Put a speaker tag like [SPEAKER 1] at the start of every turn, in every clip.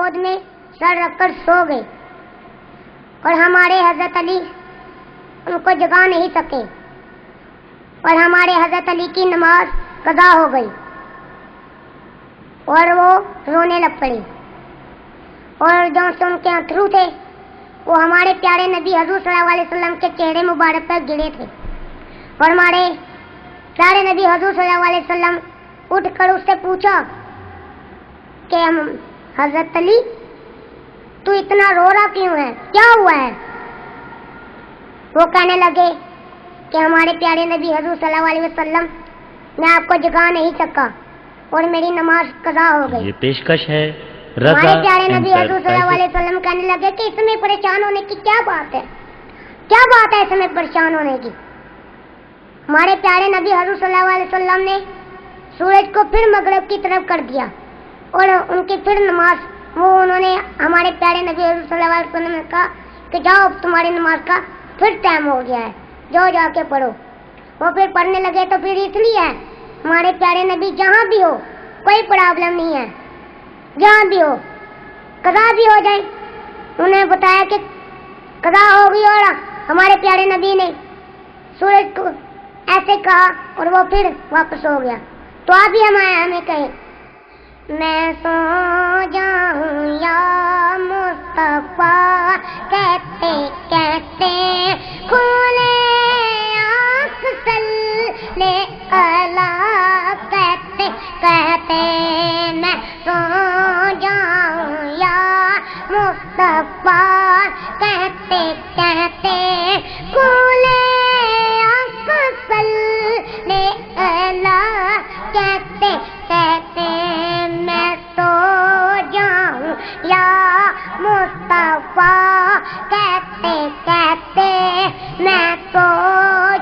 [SPEAKER 1] گود میں سر رکھ کر سو گئے اور ہمارے حضرت علی ان کو جگا نہیں سکے اور ہمارے حضرت علی کی نماز قضا ہو گئی اور وہ رونے لگ پڑے اور جو ان کے اتھرو تھے وہ ہمارے پیارے نبی حضور صلی اللہ علیہ وسلم کے چہرے مبارک پر گرے تھے اور ہمارے پیارے نبی حضور صلی اللہ علیہ وسلم اٹھ کر اس سے پوچھا کہ حضرت علی تو اتنا رو رہا کیوں ہے, کیا ہوا ہے؟ وہ کہنے لگے کہ ہمارے پیارے نبی حضور صلی اللہ علیہ وسلم میں آپ کو جگا نہیں سکا اور میری نماز قضا ہو گئی.
[SPEAKER 2] یہ پیشکش ہے
[SPEAKER 1] ہمارے پیارے نبی حضور صلی اللہ علیہ وسلم کہنے لگے کہ اس میں پریشان ہونے کی کیا بات ہے, کیا بات ہے اس میں پریشان ہونے کی. ہمارے پیارے نبی حضور صلی اللہ علیہ وسلم نے سورج کو پھر مغرب کی طرف کر دیا اور ان کی پھر نماز انہوں نے ہمارے پیارے نبی حضور صلی اللہ علیہ وسلم نے کہا کہ جاؤ تمہاری نماز کا پھر ٹائم ہو گیا ہے, جاؤ جا کے پڑھو. وہ پھر پڑھنے لگے تو پھر اس لیے ہے ہمارے پیارے نبی جہاں بھی ہو کوئی پرابلم نہیں ہے, جہاں بھی ہو قضا بھی ہو جائے. انہیں بتایا کہ قضا ہوگی اور ہمارے پیارے نبی نے سورج کو ایسے کہا اور وہ پھر واپس ہو گیا. تو آپ بھی ہمیں کہیں میں سو جاؤں یا مصطفیٰ کہتے کہتے کھولے آنکھ صلی اللہ کہتے کہتے میں سو جاؤں یا مصطفیٰ کہتے کہتے کھولے آنکھ صلی اللہ کہتے کہتے میں سو جاؤں یا مصطفیٰ کہتے کہتے میں سو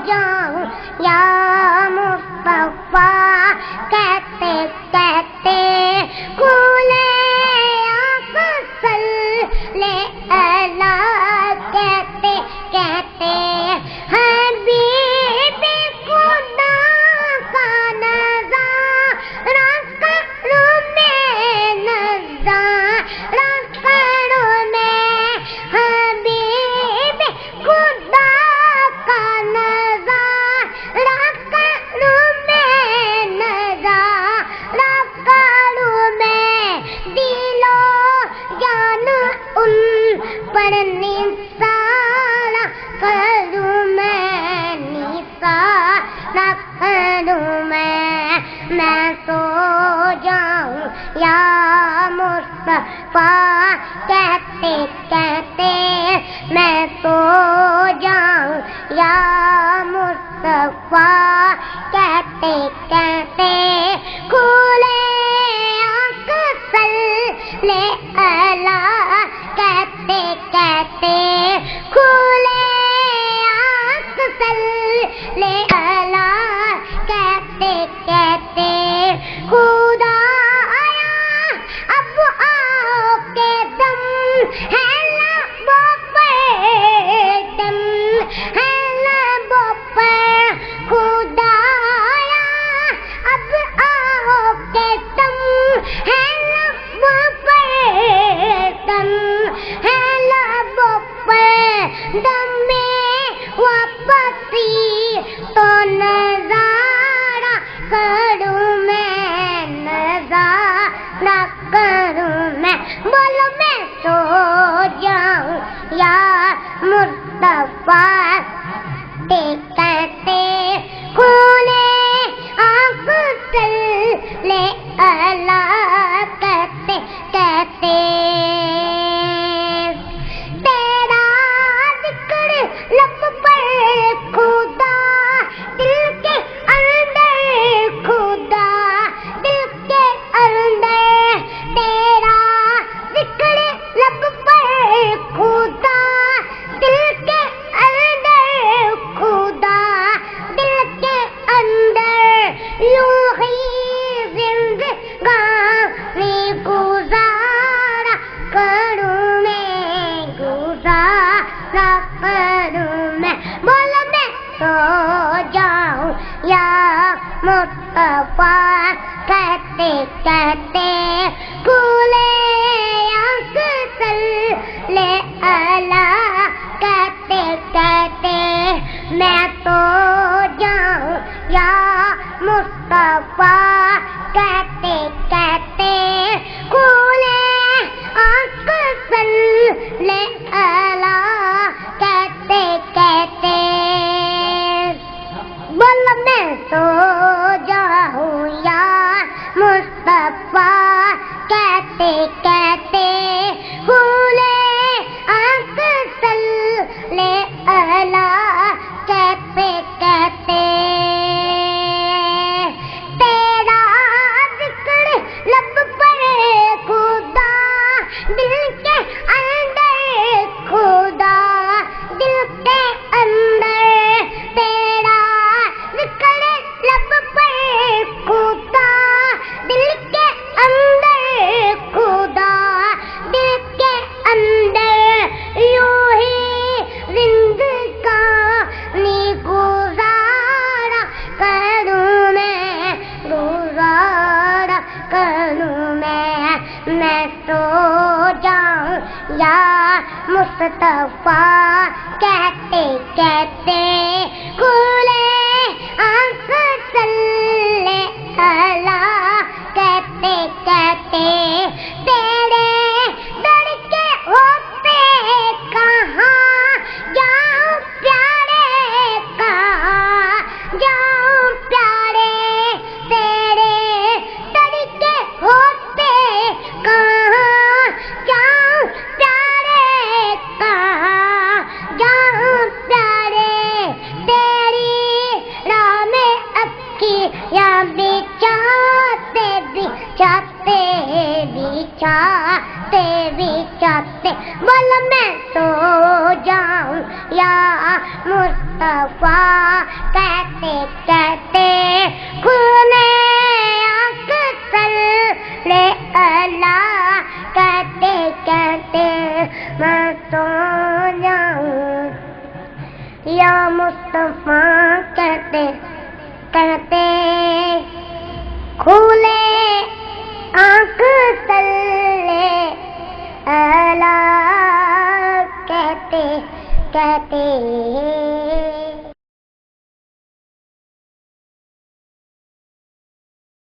[SPEAKER 1] جاؤں یا مصطفیٰ کہتے کہتے کھولے آنکھ صلی اللہ کہتے کہتے حبیب خدا کا نظارہ کروں میں, نظارہ کروں میں حبیب خدا کا نظارہ کروں میں, نظارہ کروں میں دل و جان ان پر نثارہ کروں میں, نثارہ کروں میں سو جاؤں یا مصطفیٰ کہتے کہتے میں سو جاؤں یا مصطفیٰ کہتے کہتے کھولے آنکھ صلی اللہ کہتے کہتے کھولے آنکھ صلی اللہ کہتے کہتے خدا آیا اب آؤ کے دم ہے لبوں پر, دم ہے لبوں پر خدا آیا اب آؤ کے دم ہے لبوں پر, دم ہے لبوں پر دم میں واپسی تو نظارہ کروں میں, نظارہ کروں میں. بولو میں سو جاؤں یا مصطفیٰ کہتے کھولے آنکھ صلی اللہ کہتے کہتے تیرا ذکر لب پر خدا دل کے اندر, خدا دل کے اندر تیرا ذکر لب پر خدا دل کے اندر خدا سو جاؤں یا مصطفیٰ کہتے کہتے کھلے آنکھ صلی اللہ کہتے کہتے تیرے در کے ہوتے کہاں جاؤں پیارے کہاں جاؤں پیارے تیرے در کے ہوتے کہاں جاؤں پیارے کہاں جاؤں پیارے تیری راہ میں اکیاں بچھاتے بچھاتے بچھاتے بچھاتے بول میں سو جاؤں یا مصطفیٰ کہتے کہتے کھلے آنکھ صلی اللہ کہتے کہتے میں سو جاؤں یا مصطفیٰ کہتے کہتے کھلے آنکھ صلی اللہ کہتے کہتے